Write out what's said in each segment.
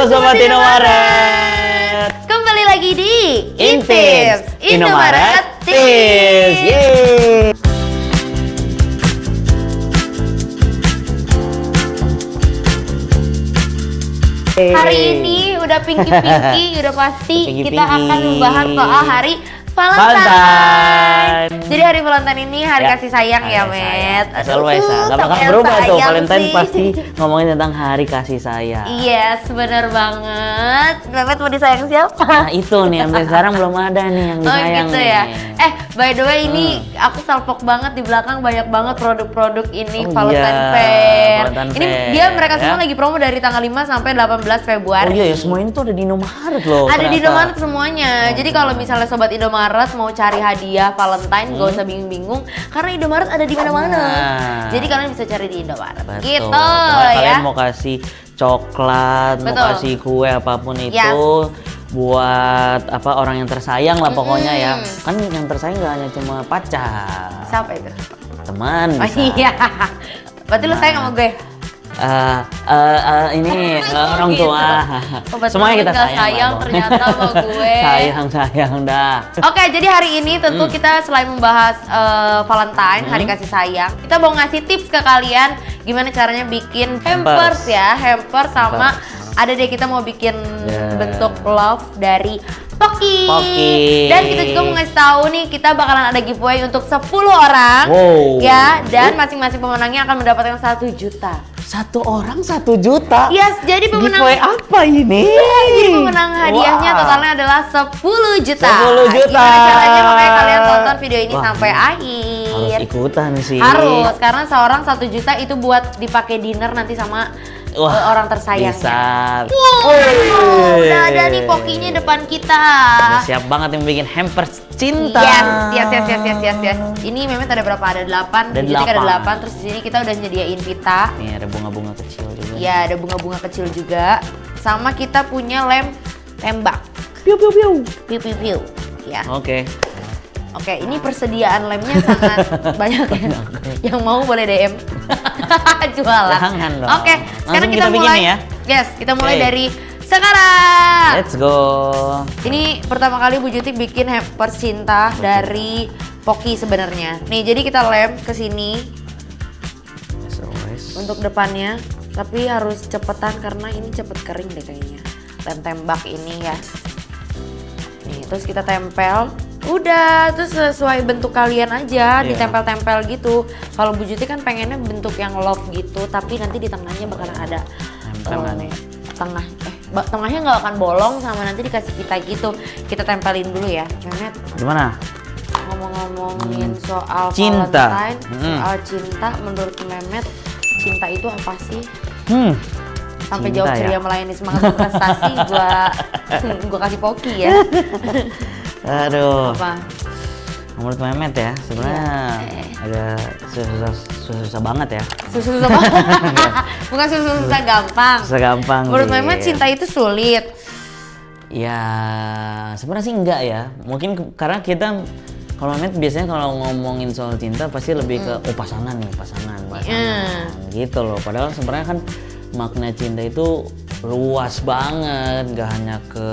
Sobat Indomaret. Kembali lagi di Intips Indomaret Tips. Yeay. Hari ini udah pinky-pinky, udah pasti Pinky-pinky. kita akan membahas soal hari Valentine. Valentine. Jadi hari Valentine ini hari Ya, kasih sayang hari ya, kasih Met. sayang. As always, Aduh, gak bakal sampai berubah tuh. sayang Valentine sih. pasti ngomongin tentang hari kasih sayang. Yes, bener banget. Memet mau disayang siapa? Nah itu nih, sampai sekarang belum ada nih yang Oh disayang gitu nih. ya. By the way ini aku salpok banget di belakang banyak banget produk-produk ini Oh Valentine iya, Fair. Valentine Ini Fair, dia mereka semua ya. lagi promo dari tanggal 5 sampai 18 Februari. Oh iya ya, semua ini tuh ada di Indomaret loh. Ada di ternyata. Indomaret semuanya. Jadi kalau misalnya sobat Indomaret mau cari hadiah Valentine, gak usah bingung-bingung karena Indomaret ada di mana-mana. Nah. Jadi kalian bisa cari di Indomaret. Betul. Gitu Pokoknya ya. kalian mau kasih coklat, mau Betul. kasih kue apapun itu Yes. buat apa orang yang tersayang lah pokoknya ya. Mm-mm. Kan yang tersayang gak hanya cuma pacar, Siapa itu? teman Oh bisa. iya. Berarti lu sayang sama gue? Ini orang Gitu. tua. Oh, betul, Semuanya kita nggak sayang. sayang lah, ternyata sama gue. sayang dah. Oke, jadi hari ini tentu kita selain membahas Valentine, hari kasih sayang, kita mau ngasih tips ke kalian gimana caranya bikin hampers ya, hamper sama ada deh kita mau bikin Yeah. bentuk love dari Poki. Poki. Dan kita juga mau ngasih tahu nih kita bakalan ada giveaway untuk 10 orang. Wow. Ya, dan masing-masing pemenangnya akan mendapatkan 1 juta. Satu orang 1 juta. Yes, jadi pemenang Giveaway apa ini? Jadi pemenang hadiahnya Wah. totalnya adalah 10 juta. 10 juta. Gimana caranya? Makanya kalian tonton video ini Wah, sampai Harus akhir. ikutan sih. Harus, karena seorang 1 juta itu buat dipakai dinner nanti sama orang tersayangnya. Bisa. Wow, udah ada nih Pokinya depan kita. Udah siap banget yang bikin hampers cinta. Yes. Ini Memet ada berapa? Ada 8, Ada Jutik ada 8. 8, terus di sini kita udah nyediain pita. Nih ada bunga-bunga kecil juga. Iya, ada bunga-bunga kecil juga. Sama kita punya lem tembak. Piu piu piu. Piu. Ya. Oke. Oke, ini persediaan lemnya sangat banyak ya. Yang mau boleh DM. Jualan. Jangan dong. Oke, sekarang Langsung kita kita bikin mulai. nih ya. Yes, kita mulai Oke. dari sekarang. Let's go. Ini pertama kali Bu Jutik bikin hampers cinta dari Poki sebenarnya. Nih, jadi kita lem ke sini As always. untuk depannya, tapi harus cepetan karena ini cepet kering deh kayaknya. Lem tembak ini ya. Nih, terus kita tempel. Udah, terus sesuai bentuk kalian aja, Iya. ditempel-tempel gitu. Kalau Bu Juti kan pengennya bentuk yang love gitu, tapi nanti di tengahnya bakalan ada Tempelan nih. tengahnya nggak akan bolong sama nanti dikasih kita gitu. Kita tempelin dulu ya, Memet. Gimana? Ngomong-ngomongin soal Cinta. Valentine, soal cinta, menurut Memet, cinta itu apa sih? Sampai Cinta jawab ya? ceria melayani semangat berprestasi, gua kasih Poki ya. Aduh. Apa? Menurut Memet ya, sebenarnya ada susah banget ya. Susah banget. Bukan susah gampang. Susah gampang. Menurut sih. Memet cinta itu sulit. Ya, sebenarnya sih enggak ya. Mungkin karena kita kalau Memet biasanya kalau ngomongin soal cinta pasti lebih ke pasangan nih, pasangan. Gitu loh. Padahal sebenarnya kan makna cinta itu luas banget, nggak hanya ke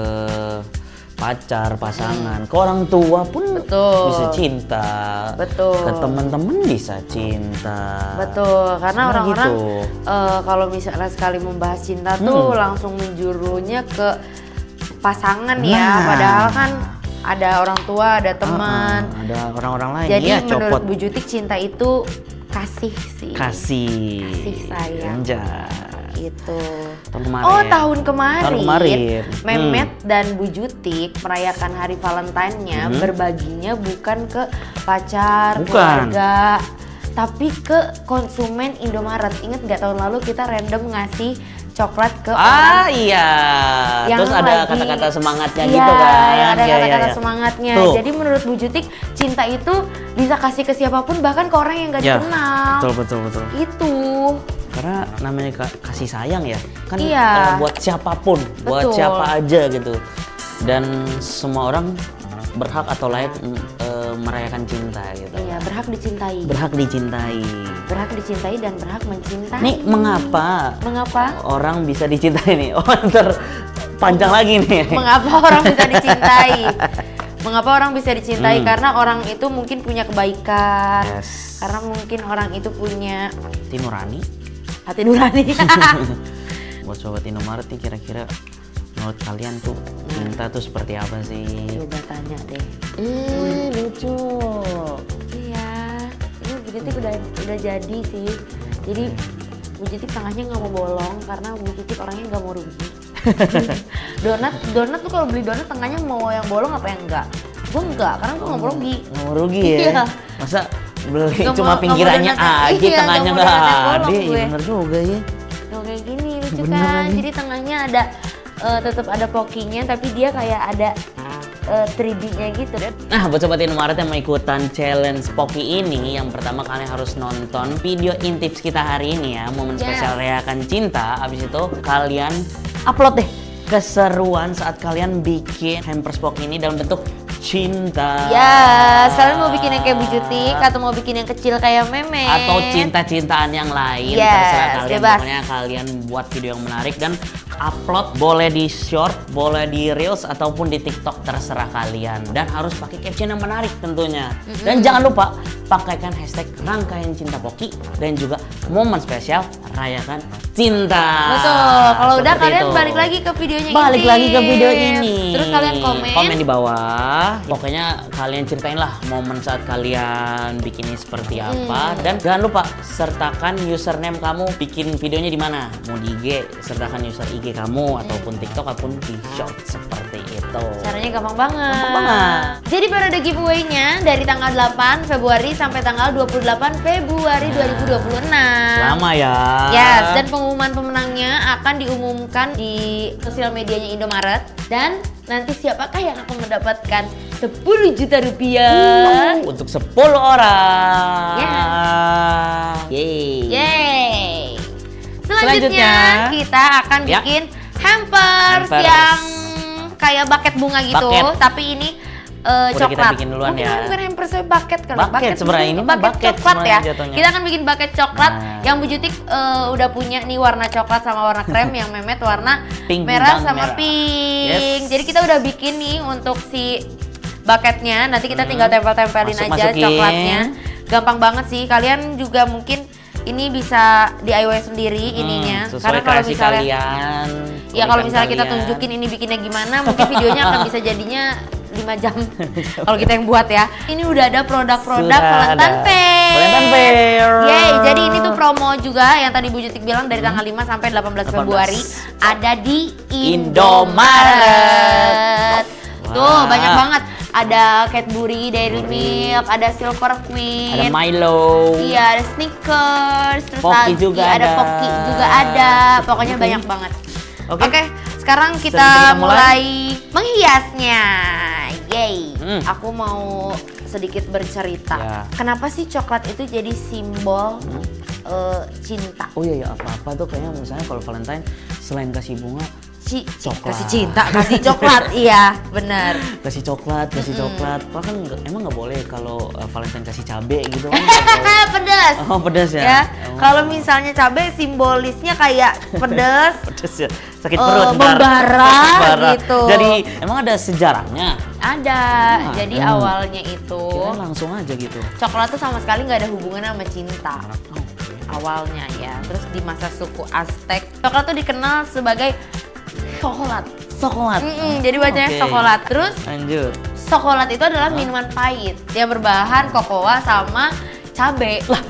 pacar, pasangan, ke orang tua pun Betul. bisa cinta. Betul. Ke teman-teman bisa cinta. Betul, karena Sebenarnya orang-orang gitu. kalau misalnya sekali membahas cinta tuh langsung menjurunya ke pasangan ya. Nah. Padahal kan ada orang tua, ada teman. Ada orang-orang lain. Jadi Iya, menurut copot. Bu Jutik cinta itu kasih sih. Kasih sayang. Anjay. Gitu. Tahun kemarin. Oh, tahun kemarin. Tahun kemarin. Memet dan Bu Jutik merayakan hari Valentine-nya berbaginya bukan ke pacar, Bukan. keluarga, tapi ke konsumen Indomaret. Ingat nggak tahun lalu kita random ngasih coklat ke orang Iya. yang Terus ada lagi- kata-kata semangatnya Iya, gitu kan. ada Iya, kata-kata iya. semangatnya. Tuh. Jadi menurut Bu Jutik cinta itu bisa kasih ke siapapun, bahkan ke orang yang nggak Ya, dikenal. betul. Itu. Karena namanya kasih sayang ya, kan Iya. buat siapapun, buat Betul. siapa aja gitu. Dan semua orang berhak atau layak merayakan cinta gitu. Iya, berhak dicintai. Berhak dicintai. Berhak dicintai dan berhak mencintai. Nih mengapa Mengapa? orang bisa dicintai nih? Oh, ntar panjang lagi nih. Mengapa orang bisa dicintai? Mengapa orang bisa dicintai? Karena orang itu mungkin punya kebaikan. Yes. Karena mungkin orang itu punya Hati nurani. hati nurani. Buat sobat Indomaret nih, kira-kira menurut kalian tuh cinta tuh seperti apa sih? Coba tanya deh. Lucu. Iya, ini Bu Citik udah jadi sih. Jadi Bu Citik tengahnya nggak mau bolong karena Bu Citik orangnya nggak mau rugi. donat tuh kalau beli donat tengahnya mau yang bolong apa yang enggak? Gue enggak, karena gue nggak mau rugi. Nggak mau rugi ya? Iya. Masa beli Nggak cuma mau pinggirannya donat yang- aja, iya, tengahnya nggak mau nggak donat yang bolong ada? gue. Iya bener juga ya. Tuh kayak gini lucu Bener kan? lagi. Jadi tengahnya ada tetap ada pokinya tapi dia kayak ada 3D-nya gitu. Nah, buat sobat Indomaret yang mau ikutan challenge Poki ini, yang pertama kalian harus nonton video intips kita hari ini ya, momen Yes. spesial Rayakan Cinta. Abis itu kalian Upload deh. keseruan saat kalian bikin hampers Poki ini dalam bentuk cinta. Ya, kalian mau bikin yang kayak Bu Citik atau mau bikin yang kecil kayak Meme atau cinta-cintaan yang lain, Yes, terserah kalian. bebas. Pokoknya kalian buat video yang menarik dan upload, boleh di short, boleh di reels ataupun di TikTok, terserah kalian. Dan harus pakai caption yang menarik tentunya. Dan jangan lupa pakaikan hashtag rangkaian cinta Poki dan juga momen spesial Rayakan Cinta. Betul. Kalau udah Seperti kalian itu. balik lagi ke videonya Balik ini. lagi ke video ini. Terus kalian komen. di bawah. Pokoknya kalian ceritain lah momen saat kalian bikinnya seperti apa. Dan jangan lupa sertakan username kamu bikin videonya di mana. Mau di IG, sertakan user IG kamu ataupun TikTok ataupun di short seperti itu. Caranya gampang banget. Gampang banget. Jadi periode giveaway-nya dari tanggal 8 Februari sampai tanggal 28 Februari 2026. Lama ya. Yes, dan pengumuman pemenangnya akan diumumkan di sosial medianya Indomaret. Dan nanti siapakah yang akan mendapatkan 10 juta rupiah? Untuk 10 orang. Yeay. Yeay. Selanjutnya Selanjutnya, kita akan ya. bikin hampers Hampers. yang kayak bucket bunga gitu, Bucket. tapi ini Udah kita coklat. bikin duluan Mungkin ya. bukan hampers, tapi bucket kali. Bucket sebenarnya, ini mah bucket coklat ya. sebenarnya jatuhnya. Kita akan bikin bucket coklat Nah. yang Bu Citik udah punya nih warna coklat sama warna krem, yang Memet warna Pink merah dan sama merah. pink. Yes. Jadi kita udah bikin nih untuk si bucketnya. Nanti kita tinggal tempel-tempelin aja Masukin. coklatnya. Gampang banget sih. Kalian juga mungkin ini bisa DIY sendiri ininya. Sesuai Karena kalau kreasi misalnya kalian. ya kalau keunikan misalnya kita kalian. tunjukin ini bikinnya gimana, mungkin videonya akan bisa jadinya 5 jam kalau kita yang buat ya. Ini udah ada produk-produk Sudah Valentine ada. Fair. Valentine Fair. Yeay, jadi ini tuh promo juga yang tadi Bu Citik bilang dari tanggal 5 sampai 18 Februari ada di Indomaret. Wah. Tuh banyak banget. Ada Cadbury, Dairy Milk, ada Silver Queen, Ada Milo. iya, ada Snickers, terus Pocky lagi juga ada ada. Pocky juga ada. Pokoknya Oke. banyak banget. Oke. Oke, sekarang Kita kita mulai. mulai menghiasnya. Yeay. Hmm. Aku mau sedikit bercerita. Ya. Kenapa sih coklat itu jadi simbol cinta? Oh iya ya, apa-apa tuh kayaknya misalnya kalau Valentine selain kasih bunga, Coklat. Kasih cinta, kasih coklat. Iya, benar. kasih coklat. Padahal kan emang nggak boleh kalau Valentine kasih cabe gitu kan. nggak boleh. Pedas. Oh pedas ya. Ya, Oh. kalau misalnya cabai simbolisnya kayak pedas, Pedas ya. Sakit perut ntar. membara Membara. gitu. Jadi emang ada sejarahnya. ada. Jadi Hmm. awalnya itu Kirain langsung aja gitu. coklat tuh sama sekali nggak ada hubungan sama cinta. Oh, oke. Awalnya ya. Terus di masa suku Aztec, coklat tuh dikenal sebagai coklat. Coklat. Jadi bacanya Oke. coklat. Terus Lanjut. coklat itu adalah minuman pahit yang berbahan kokoa sama cabe. Lah,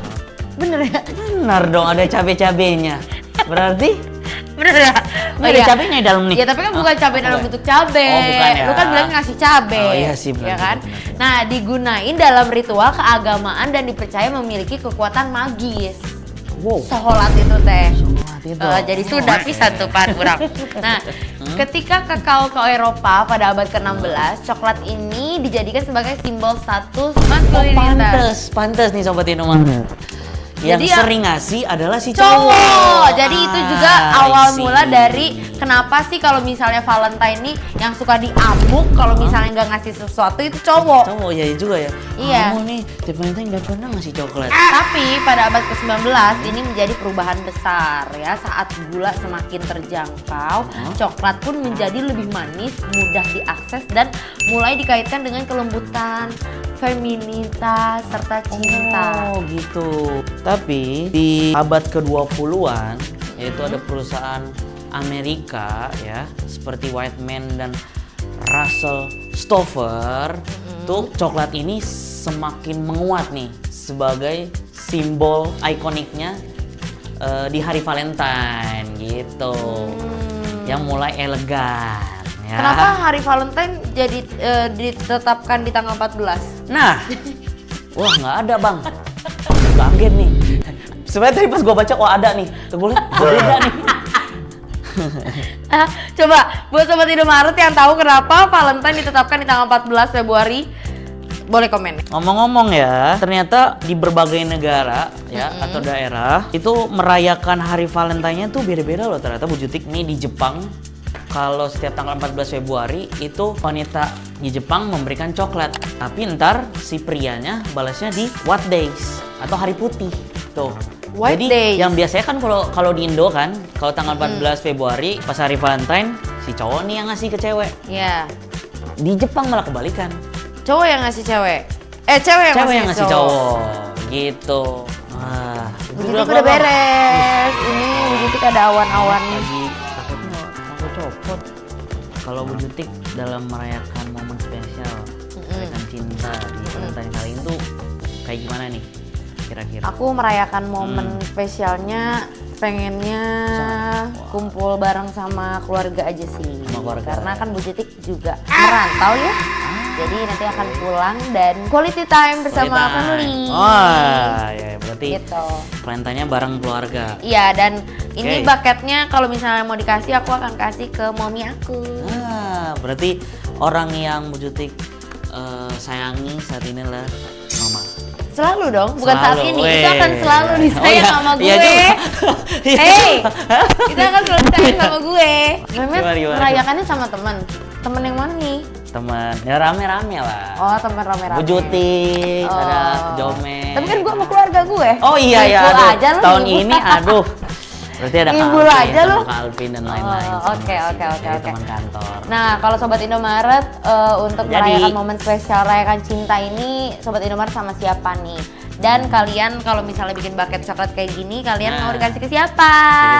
bener ya? Benar dong ada cabe-cabenya. Berarti Bener ya? nggak ada cabenya di dalam nih. Ya tapi kan bukan cabai dalam bukan. bentuk cabai. Oh, bukan ya. Lu kan bilang ngasih cabai. Oh, iya sih, benar, Ya kan? benar. Nah, digunain dalam ritual keagamaan dan dipercaya memiliki kekuatan magis. Wow. Coklat itu teh. Coklat itu. Jadi sudah pisan tuh Pak Burang. Nah, ketika kakao ke Eropa pada abad ke-16, coklat ini dijadikan sebagai simbol status maskulinitas. Pantes nih sobat Indomaret. Yang Jadi sering ngasih adalah si cowok. Jadi itu juga awal I see. mula dari kenapa sih kalau misalnya Valentine nih yang suka diamuk kalau misalnya nggak ngasih sesuatu itu cowok. Cowok ya juga ya. Iya. Kamu nih tiap Valentine nggak pernah ngasih coklat. Tapi pada abad ke-19 ini menjadi perubahan besar ya. Saat gula semakin terjangkau, coklat pun menjadi lebih manis, mudah diakses dan mulai dikaitkan dengan kelembutan, feminitas serta cinta. Oh gitu. Tapi di abad ke-20-an yaitu ada perusahaan Amerika ya seperti Whiteman dan Russell Stover tuh coklat ini semakin menguat nih sebagai simbol ikoniknya di hari Valentine gitu. Yang mulai elegan ya. Kenapa hari Valentine jadi ditetapkan di tanggal 14? Nah, wah nggak ada bang, kaget nih. Sebenarnya tadi pas gue baca, oh ada nih. Gue lihat beda nih. Coba buat Sobat Indomaret yang tahu kenapa Valentine ditetapkan di tanggal 14 Februari, boleh komen. Ngomong-ngomong ya, ternyata di berbagai negara ya atau daerah itu merayakan hari Valentine-nya tuh beda-beda loh ternyata Bu Jutik. Nih di Jepang, kalau setiap tanggal 14 Februari itu wanita di Jepang memberikan coklat. Tapi ntar si prianya balasnya di White Days atau hari putih tuh. White Jadi Days. yang biasanya kan kalau di Indo kan, kalau tanggal 14 Februari pas hari Valentine si cowok nih yang ngasih ke cewek. Ya, Di Jepang malah kebalikan. cowok yang ngasih cewek. Cewek yang Ngasih cowok. Gitu. Wah, Bu Jutik udah beres. Ini Bu Jutik ada awan-awan. Lagi takutnya aku copot. Kalau Bu Jutik dalam merayakan momen spesial, merayakan cinta di Valentine kali ini tuh kayak gimana nih kira-kira? Aku merayakan momen spesialnya pengennya kumpul bareng sama keluarga aja sih. Sama keluarga. Karena kan Bu Jutik juga merantau ya. Jadi nanti akan pulang dan quality time bersama family. Wah, ya berarti Gitu. Valentine-nya bareng keluarga. Iya, dan ini Oke. bucketnya kalau misalnya mau dikasih aku akan kasih ke mommy aku. Berarti orang yang Bu Jutik sayangi saat ini adalah mama. Selalu dong, bukan saat Selalu, ini. weh. Itu akan selalu disayang sama gue. Iya juga. Iya Hey, juga. itu akan selalu disayang sama gue. Mehmet Gimana? merayakannya sama teman. Temen yang mana nih? Teman, ya rame-rame lah. Oh, temen rame-rame. Bu Jutik, Oh. ada Jome. Tapi kan gue sama keluarga gue. Oh iya ya, Ngumpul aduh, aja lu, tahun ngibul. ini aduh. Berarti ada Ngibul Kak Alvin aja lu. sama Kak Alvin dan lain-lain. Oh, sama oke, si oke, oke, dari oke. teman kantor. Nah, kalau Sobat Indomaret untuk Jadi- merayakan momen spesial rayakan cinta ini, Sobat Indomaret sama siapa nih? Dan kalian kalau misalnya bikin bucket coklat kayak gini, kalian mau dikasih ke siapa?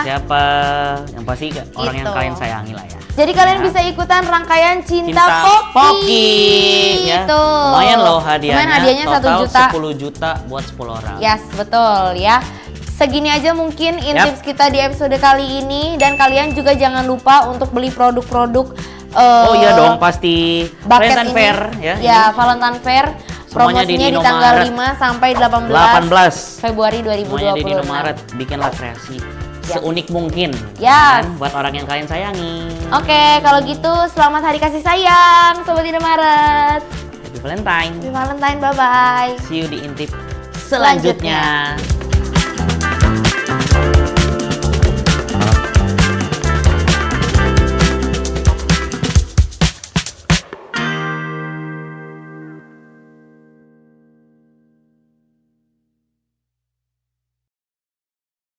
Jadi siapa? Yang pasti orang yang Gitu. kalian sayangi lah ya. Jadi kalian Ya. bisa ikutan rangkaian Cinta, Cinta Poki ya. Gitu. Lumayan loh hadiahnya. Lumayan hadiahnya 1 Total juta. 10 juta buat 10 orang. Yes, betul ya. Segini aja mungkin tips kita di episode kali ini, dan kalian juga jangan lupa untuk beli produk-produk Oh iya dong, pasti bucket Valentine ini. Fair ya. Ya, Valentine Fair. Semuanya Promosinya di di tanggal Indomaret. 5 sampai 18 Februari semuanya di 2026. Indomaret, bikinlah kreasi Yes. seunik mungkin Yes. kan, buat orang yang kalian sayangi. Oke, kalau gitu selamat hari kasih sayang Sobat Indomaret. Happy Valentine. Happy Valentine, bye-bye. See you di intip selanjutnya.